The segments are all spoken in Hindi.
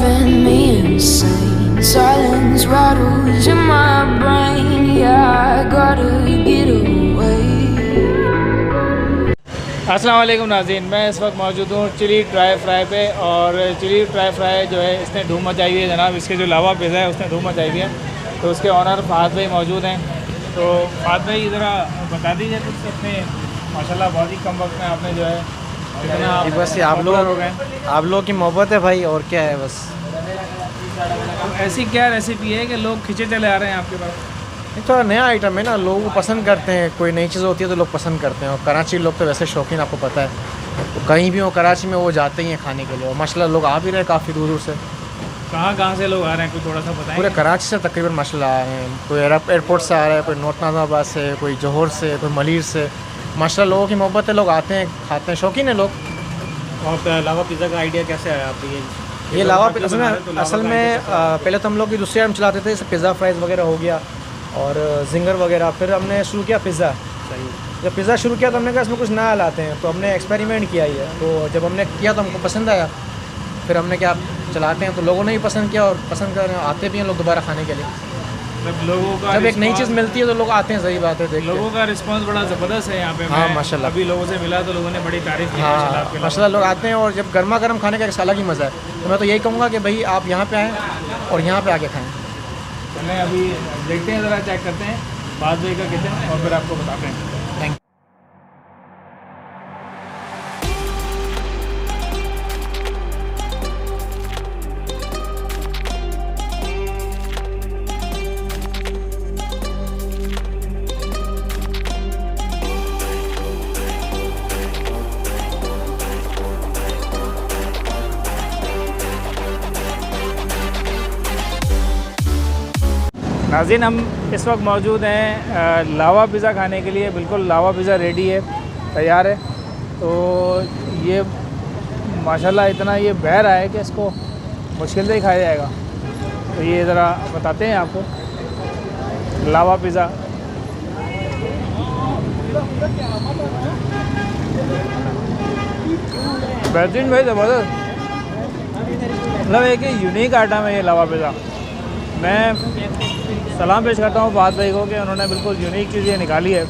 driving me insane. Silence rattles in my brain. Yeah, I gotta get away. अस्सलाम वालेकुम नाज़रीन, मैं इस वक्त मौजूद हूँ चिली ड्राई फ्राई पे। और चिली ड्राई फ्राई जो है इसने धूम मचाई हुई है जनाब। इसके जो लावा पिज़्ज़ा है उसने धूम मचाई हुई है। तो उसके ऑनर फ़ाद भाई मौजूद हैं। तो फ़ाद भाई ज़रा बता दीजिए कुछ अपने, माशाल्लाह बहुत ही कम वक्त में आपने जो है इतना बस आप लोग की मोहब्बत है भाई, और क्या है बस। तो ऐसी क्या रेसिपी है कि लोग खींचे चले आ रहे हैं आपके पास? थोड़ा नया आइटम है ना, लोग पसंद करते हैं। कोई नई चीज़ होती है तो लोग पसंद करते हैं। और कराची लोग तो वैसे शौकीन, आपको पता है। तो कहीं भी हो कराची में वो जाते ही हैं खाने के लिए। और माशाल्लाह लोग आ भी रहे हैं काफ़ी दूर दूर से। कहाँ से लोग आ रहे हैं, कुछ थोड़ा सा बताएं? पूरे कराची से तकरीबन माशाल्लाह आ रहे हैं। कोई एयरपोर्ट से आ रहा है, कोई नॉर्थ नाज़ाबाद से, कोई जौहर से, कोई मलिर से। माशाल्लाह लोगों की मोहब्बत है, लोग आते हैं, खाते हैं, शौकीन है लोग। और लावा पिज़्ज़ा का आइडिया कैसे आया आपको? ये लावा असल में पहले तो हम लोग की दूसरी आइटम चलाते थे, जैसे पिज़्ज़ा फ्राइज़ वगैरह हो गया और जिंगर वगैरह। फिर हमने शुरू किया पिज़्ज़ा। सही। जब पिज़्ज़ा शुरू किया तो हमने कहा इसमें कुछ नया लाते हैं, तो हमने एक्सपेरिमेंट किया ही है। तो जब हमने किया तो हमको पसंद आया। फिर हमने क्या चलाते हैं तो लोगों ने भी पसंद किया और पसंद कर रहे हैं, आते भी हैं लोग दोबारा खाने के लिए। लोगों का जब एक नई चीज़ मिलती है तो लोग आते हैं, सही बात है। लोगों का रिस्पांस बड़ा ज़बरदस्त है यहाँ पे। हाँ माशाल्लाह, अभी लोगों से मिला तो लोगों ने बड़ी तारीफ़ की। हाँ माशाल्लाह लोग आते हैं। और जब गर्मा गर्म खाने का एक अलग ही मज़ा है। तो मैं तो यही कहूँगा कि भाई आप यहाँ पे आएँ और यहाँ पे आके खाएँ। मैं अभी देखते हैं, ज़रा चेक करते हैं फ़ाद भाई का किचन और फिर आपको बताते हैं। थैंक नाज़रीन, हम इस वक्त मौजूद हैं लावा पिज़्ज़ा खाने के लिए। बिल्कुल लावा पिज़्ज़ा रेडी है, तैयार है। तो ये माशाल्लाह इतना ये बह रहा है कि इसको मुश्किल से ही खाया जाएगा। तो ये ज़रा बताते हैं आपको लावा पिज़्ज़ा। बेहतरीन भाई, ज़बरदस्त। मतलब एक यूनिक आइटम है ये लावा पिज़्ज़ा। मैं सलाम पेश करता हूँ फ़ाद भाई को कि उन्होंने बिल्कुल यूनिक चीज़ ये निकाली है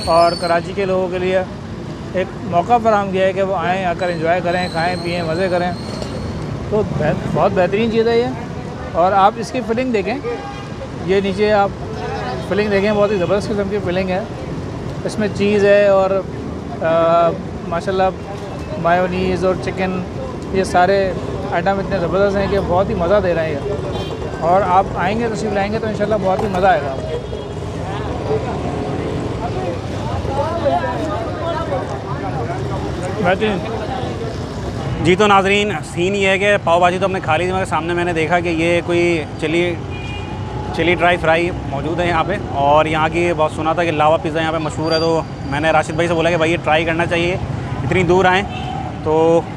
और कराची के लोगों के लिए एक मौका फराहम किया है कि वो आएँ, आकर एंजॉय करें, खाएं पिएं, मज़े करें। तो बहुत बेहतरीन चीज़ है ये। और आप इसकी फिलिंग देखें, ये नीचे आप फिलिंग देखें, बहुत ही ज़बरदस्त किस्म की फिलिंग है। इसमें चीज़ है और माशाल्लाह मायोनीज़ और चिकन, ये सारे आइटम इतने ज़बरदस्त हैं कि बहुत ही मज़ा दे रहे हैं ये। और आप आएंगे, तशरीफ़ लाएंगे तो इंशाल्लाह बहुत ही मज़ा आएगा। बेहतरीन। जी तो नाजरीन, सीन ये है कि पाव भाजी तो हमने खा ली थी, मगर सामने मैंने देखा कि ये कोई चिली ड्राई फ्राई मौजूद है यहाँ पे। और यहाँ की बहुत सुना था कि लावा पिज़्ज़ा यहाँ पे मशहूर है। तो मैंने राशिद भाई से बोला कि भाई ये ट्राई करना चाहिए, इतनी दूर आएँ। तो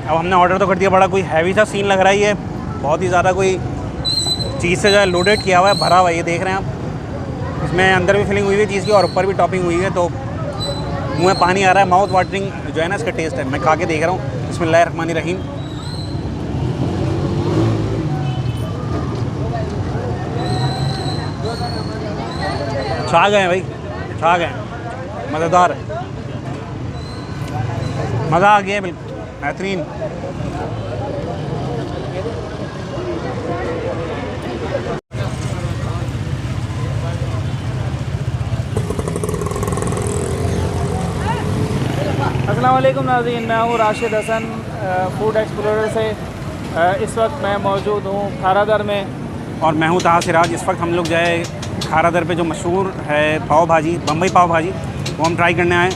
अब हमने ऑर्डर तो कर दिया। बड़ा कोई हैवी सा सीन लग रहा है ये, बहुत ही ज़्यादा कोई चीज़ से जो है लोडेड किया हुआ है, भरा हुआ है। ये देख रहे हैं आप, इसमें अंदर भी फिलिंग हुई है चीज़ की और ऊपर भी टॉपिंग हुई है। तो मुँह में पानी आ रहा है, माउथ वाटरिंग जो है ना इसका टेस्ट है। मैं खा के देख रहा हूँ। बिस्मिल्लाहिर्रहमानिर्रहीम। छा गए भाई, छा गए, मज़ेदार है, मज़ा आ गया, बिल्कुल बेहतरीन। अस्सलाम वालेकुम नाज़रीन, मैं हूँ राशिद हसन फूड एक्सप्लोरर से। इस वक्त मैं मौजूद हूँ खारादर में। और मैं हूँ ताहा सिराज। इस वक्त हम लोग जो है खारादर पे जो मशहूर है पाव भाजी, बम्बई पाव भाजी, वो हम ट्राई करने आए।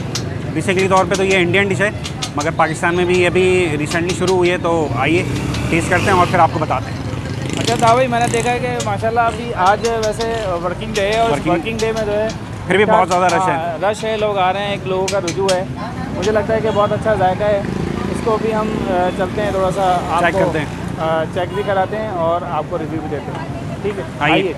बेसिकली तौर पे तो ये इंडियन डिश है, मगर पाकिस्तान में भी ये अभी रिसेंटली शुरू हुई है। तो आइए टेस्ट करते हैं और फिर आपको बताते हैं। अच्छा था भाई, मैंने देखा है कि माशाल्लाह अभी आज वैसे वर्किंग डे है और वर्किंग डे में जो है फिर भी बहुत ज़्यादा रश है, लोग आ रहे हैं, एक लोगों का रुझू है। मुझे लगता है कि बहुत अच्छा जायका है। इसको भी हम चलते हैं, थोड़ा सा चेक करते हैं, चेक भी कराते हैं और आपको रिव्यू भी देते हैं। ठीक है, आइए।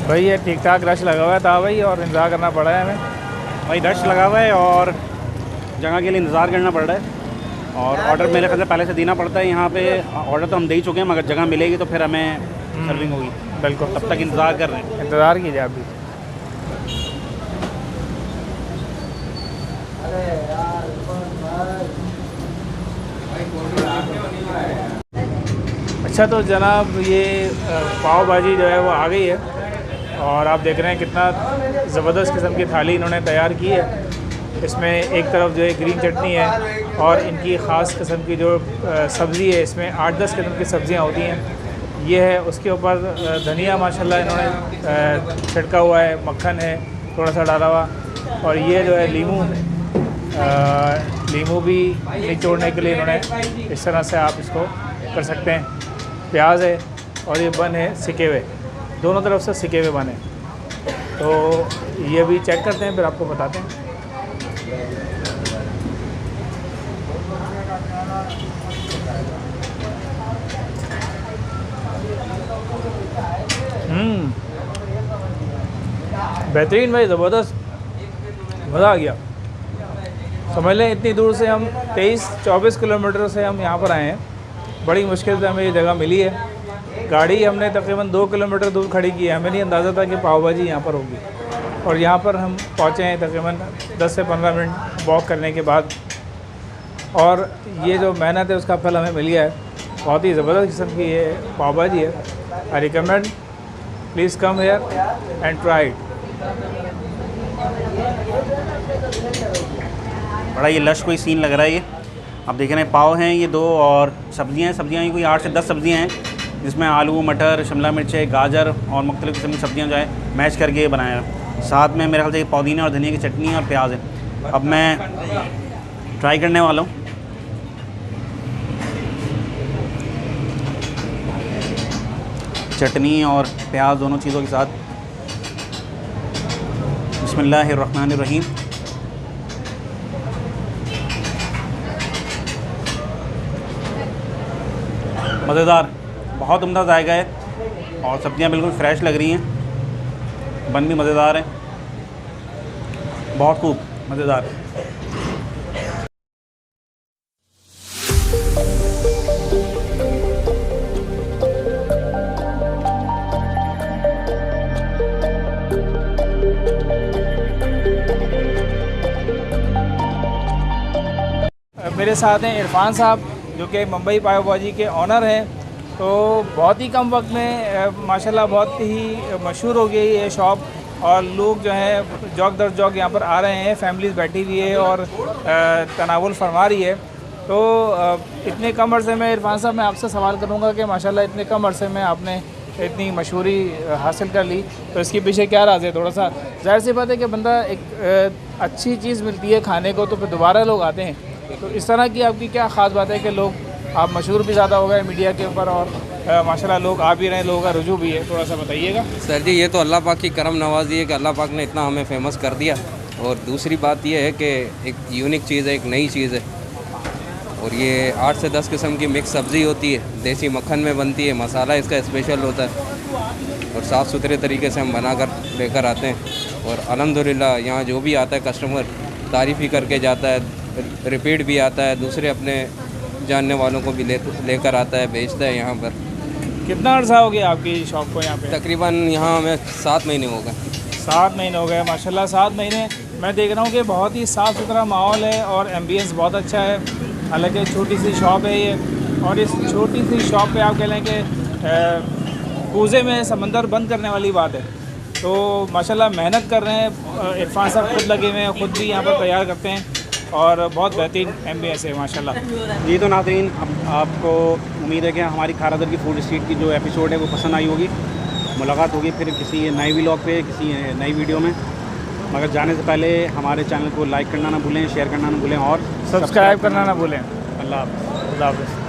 भाई ये ठीक ठाक रश लगा हुआ था भाई, और इंतज़ार करना पड़ा है हमें। भाई रश लगा हुआ है और जगह के लिए इंतज़ार करना पड़ रहा है, और ऑर्डर मेरे ख्याल से पहले से देना पड़ता है। यहाँ पे ऑर्डर तो हम दे ही चुके हैं, मगर जगह मिलेगी तो फिर हमें सर्विंग होगी। बिल्कुल, तब तक इंतज़ार कर रहे हैं। इंतज़ार कीजिए आप भी। अच्छा तो जनाब ये पाव भाजी जो है वो आ गई है, और आप देख रहे हैं कितना ज़बरदस्त किस्म की थाली इन्होंने तैयार की है। इसमें एक तरफ जो है ग्रीन चटनी है, और इनकी ख़ास किस्म की जो सब्ज़ी है, इसमें 8-10 किस्म की सब्ज़ियाँ होती हैं। ये है, उसके ऊपर धनिया माशाल्लाह इन्होंने छिड़का हुआ है, मक्खन है थोड़ा सा डाला हुआ, और ये जो है लीमू भी निचोड़ने के लिए इन्होंने इस तरह से आप इसको कर सकते हैं। प्याज है, और ये बन है सिके हुए, दोनों तरफ से सिके हुए बन है। तो ये भी चेक करते हैं, फिर आपको बताते हैं। बेहतरीन भाई, ज़बरदस्त, मज़ा आ गया। समझ लें इतनी दूर से हम 23-24 किलोमीटर से हम यहाँ पर आए हैं। बड़ी मुश्किल से हमें ये जगह मिली है। गाड़ी हमने तकरीबन 2 किलोमीटर दूर खड़ी की है। हमें नहीं अंदाज़ा था कि पाव भाजी यहाँ पर होगी, और यहाँ पर हम पहुँचे हैं तकरीबन 10 से 15 मिनट वॉक करने के बाद, और ये जो मेहनत है उसका फल हमें मिल गया है। बहुत ही ज़बरदस्त किस्म की ये पाव भाजी है। I recommend, please come here and try it. बड़ा ये लश कोई सीन लग रहा है। ये आप देख रहे हैं पाव हैं ये 2, और सब्ज़ियाँ ये कोई 8 से 10 सब्ज़ियाँ हैं, जिसमें आलू, मटर, शिमला मिर्च, गाजर और मुख्तलिफ़ किस्म की सब्ज़ियाँ जो है मैश करके ये बनाया है। साथ में मेरे ख्याल से पुदीना और धनिया की चटनी और प्याज है। अब मैं ट्राई करने वाला हूँ। चटनी और प्याज दोनों चीज़ों के साथ। बिस्मिल्लाहिर्रहमानिर्रहीम। मज़ेदार, बहुत उम्दा जायका है, और सब्ज़ियाँ बिल्कुल फ़्रेश लग रही हैं। बन भी मज़ेदार है, बहुत खूब मज़ेदार। मेरे साथ हैं इरफान साहब, जो कि मुंबई पाव भाजी के ऑनर हैं। तो बहुत ही कम वक्त में माशाल्लाह बहुत ही मशहूर हो गई ये शॉप, और लोग जो हैं जौक दर जौक यहाँ पर आ रहे हैं। फैमिलीज़ बैठी हुई है और तनावुल फरमा रही है। तो इतने कम अरसे में इरफान साहब, मैं आपसे सवाल करूँगा कि माशाल्लाह इतने कम अरसे में आपने इतनी मशहूरी हासिल कर ली, तो इसके पीछे क्या राज है? थोड़ा सा ज़ाहिर सी बात है कि बंदा एक अच्छी चीज़ मिलती है खाने को तो फिर दोबारा लोग आते हैं। तो इस तरह की आपकी क्या ख़ास बात है कि लोग, आप मशहूर भी ज़्यादा हो गए मीडिया के ऊपर, और माशाल्लाह लोग आ भी रहे हैं, लोगों का रुझू भी है? थोड़ा सा बताइएगा सर जी। ये तो अल्लाह पाक की करम नवाज़ी है कि अल्लाह पाक ने इतना हमें फेमस कर दिया। और दूसरी बात ये है कि एक यूनिक चीज़ है, एक नई चीज़ है, और ये 8 से 10 किस्म की मिक्स सब्ज़ी होती है, देसी मक्खन में बनती है, मसाला इसका स्पेशल होता है, और साफ़ सुथरे तरीके से हम बना कर लेकर आते हैं। और अल्हम्दुलिल्लाह यहाँ जो भी आता है कस्टमर तारीफ़ ही करके जाता है, रिपीट भी आता है, दूसरे अपने जानने वालों को भी लेकर आता है, बेचता है यहाँ पर। कितना अर्सा हो गया आपकी शॉप को यहाँ पे? तकरीबन यहाँ हमें 7 महीने हो गए। 7 महीने हो गए माशाल्लाह। 7 महीने मैं देख रहा हूँ कि बहुत ही साफ़ सुथरा माहौल है, और एम्बियंस बहुत अच्छा है। हालांकि छोटी सी शॉप है ये, और इस छोटी सी शॉप पे आप कह लें कि कूज़े में समंदर बंद करने वाली बात है। तो माशाल्लाह मेहनत कर रहे हैं इरफान साहब, खुद लगे हुए हैं, ख़ुद भी यहाँ पर तैयार करते हैं, और बहुत बेहतरीन एम्बियंस है माशाल्लाह। जी तो नाज़रीन, आपको उम्मीद है कि हमारी खारादर की फूड स्ट्रीट की जो एपिसोड है वो पसंद आई होगी। मुलाकात होगी फिर किसी नए व्लॉग पे, किसी नई वीडियो में। मगर जाने से पहले हमारे चैनल को लाइक करना ना भूलें, शेयर करना ना भूलें, और सब्सक्राइब करना ना भूलें। अल्लाह हाफ़िज़। खुदा हाफ़िज़।